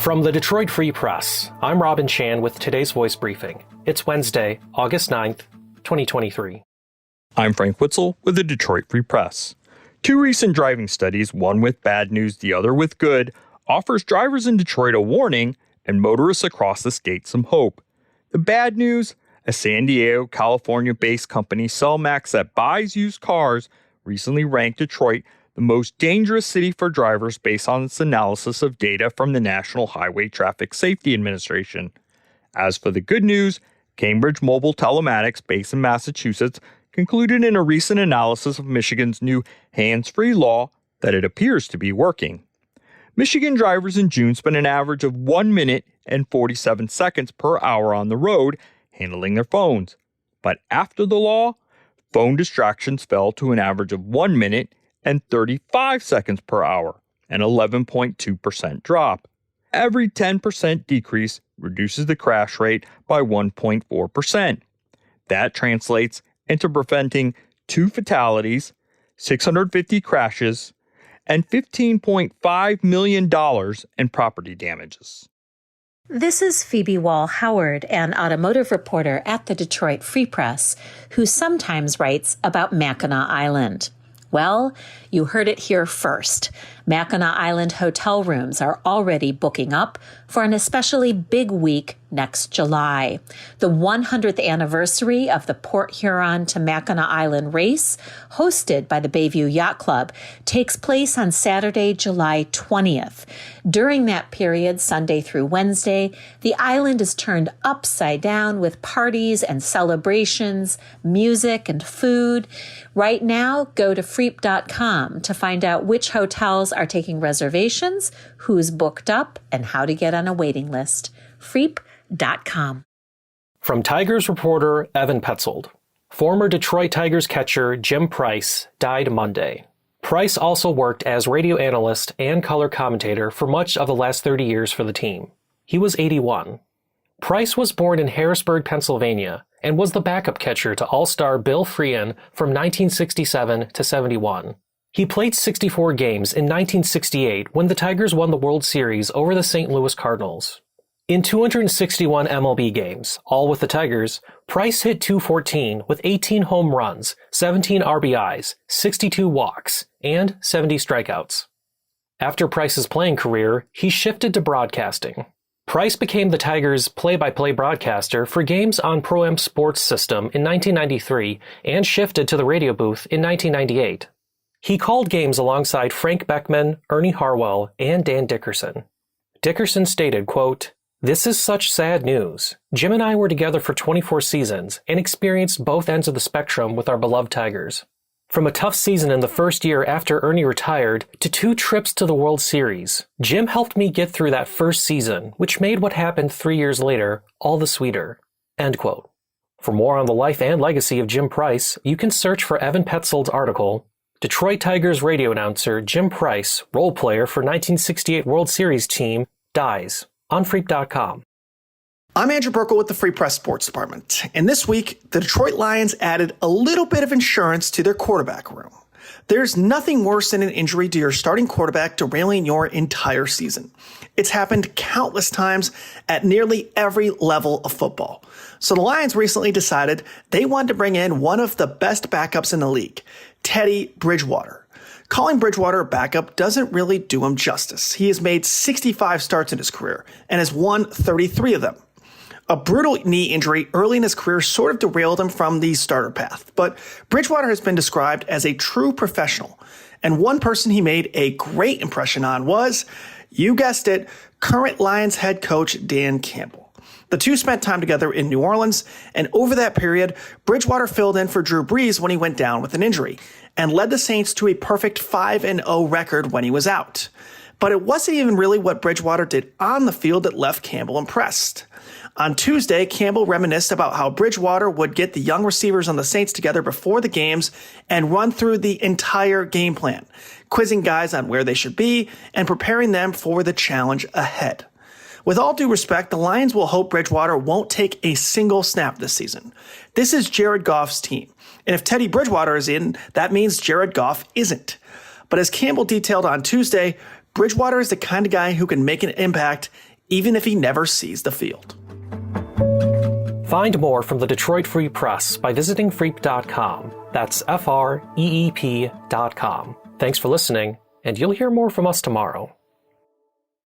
From the Detroit Free Press, I'm Robin Chan with today's voice briefing. It's Wednesday, August 9th, 2023. I'm Frank Witzel with the Detroit Free Press. Two recent driving studies, one with bad news, the other with good, offers drivers in Detroit a warning and motorists across the state some hope. The bad news, a San Diego, California-based company, CellMax, that buys used cars, recently ranked Detroit the most dangerous city for drivers based on its analysis of data from the National Highway Traffic Safety Administration. As for the good news, Cambridge Mobile Telematics, based in Massachusetts, concluded in a recent analysis of Michigan's new hands-free law that it appears to be working. Michigan drivers in June spent an average of 1 minute and 47 seconds per hour on the road handling their phones. But after the law, phone distractions fell to an average of 1 minute and 35 seconds per hour, an 11.2% drop. Every 10% decrease reduces the crash rate by 1.4%. That translates into preventing 2 fatalities, 650 crashes, and $15.5 million in property damages. This is Phoebe Wall-Howard, an automotive reporter at the Detroit Free Press, who sometimes writes about Mackinac Island. Well, you heard it here first. Mackinac Island hotel rooms are already booking up for an especially big week next July. The 100th anniversary of the Port Huron to Mackinac Island race, hosted by the Bayview Yacht Club, takes place on Saturday, July 20th. During that period, Sunday through Wednesday, the island is turned upside down with parties and celebrations, music and food. Right now, go to freep.com to find out which hotels are taking reservations, who's booked up, and how to get on a waiting list. Freep.com. From Tigers reporter Evan Petzold, former Detroit Tigers catcher Jim Price died Monday. Price also worked as radio analyst and color commentator for much of the last 30 years for the team. He was 81. Price was born in Harrisburg, Pennsylvania, and was the backup catcher to All-Star Bill Freehan from 1967 to 71. He played 64 games in 1968 when the Tigers won the World Series over the St. Louis Cardinals. In 261 MLB games, all with the Tigers, Price hit .214 with 18 home runs, 17 RBIs, 62 walks, and 70 strikeouts. After Price's playing career, he shifted to broadcasting. Price became the Tigers' play-by-play broadcaster for games on Pro-Am Sports System in 1993 and shifted to the radio booth in 1998. He called games alongside Frank Beckman, Ernie Harwell, and Dan Dickerson. Dickerson stated, quote, "This is such sad news. Jim and I were together for 24 seasons and experienced both ends of the spectrum with our beloved Tigers. From a tough season in the first year after Ernie retired to 2 trips to the World Series, Jim helped me get through that first season, which made what happened 3 years later all the sweeter." End quote. For more on the life and legacy of Jim Price, you can search for Evan Petzold's article, Detroit Tigers radio announcer Jim Price, role player for 1968 World Series team, dies, on Freep.com. I'm Andrew Burkle with the Free Press Sports Department, and this week, the Detroit Lions added a little bit of insurance to their quarterback room. There's nothing worse than an injury to your starting quarterback derailing your entire season. It's happened countless times at nearly every level of football. So the Lions recently decided they wanted to bring in one of the best backups in the league, Teddy Bridgewater. Calling Bridgewater a backup doesn't really do him justice. He has made 65 starts in his career and has won 33 of them. A brutal knee injury early in his career sort of derailed him from the starter path, but Bridgewater has been described as a true professional, and one person he made a great impression on was, you guessed it, current Lions head coach Dan Campbell. The two spent time together in New Orleans, and over that period, Bridgewater filled in for Drew Brees when he went down with an injury, and led the Saints to a perfect 5-0 record when he was out. But it wasn't even really what Bridgewater did on the field that left Campbell impressed. On Tuesday, Campbell reminisced about how Bridgewater would get the young receivers on the Saints together before the games and run through the entire game plan, quizzing guys on where they should be and preparing them for the challenge ahead. With all due respect, the Lions will hope Bridgewater won't take a single snap this season. This is Jared Goff's team, and if Teddy Bridgewater is in, that means Jared Goff isn't. But as Campbell detailed on Tuesday, Bridgewater is the kind of guy who can make an impact even if he never sees the field. Find more from the Detroit Free Press by visiting freep.com. That's FREEP.com. Thanks for listening, and you'll hear more from us tomorrow.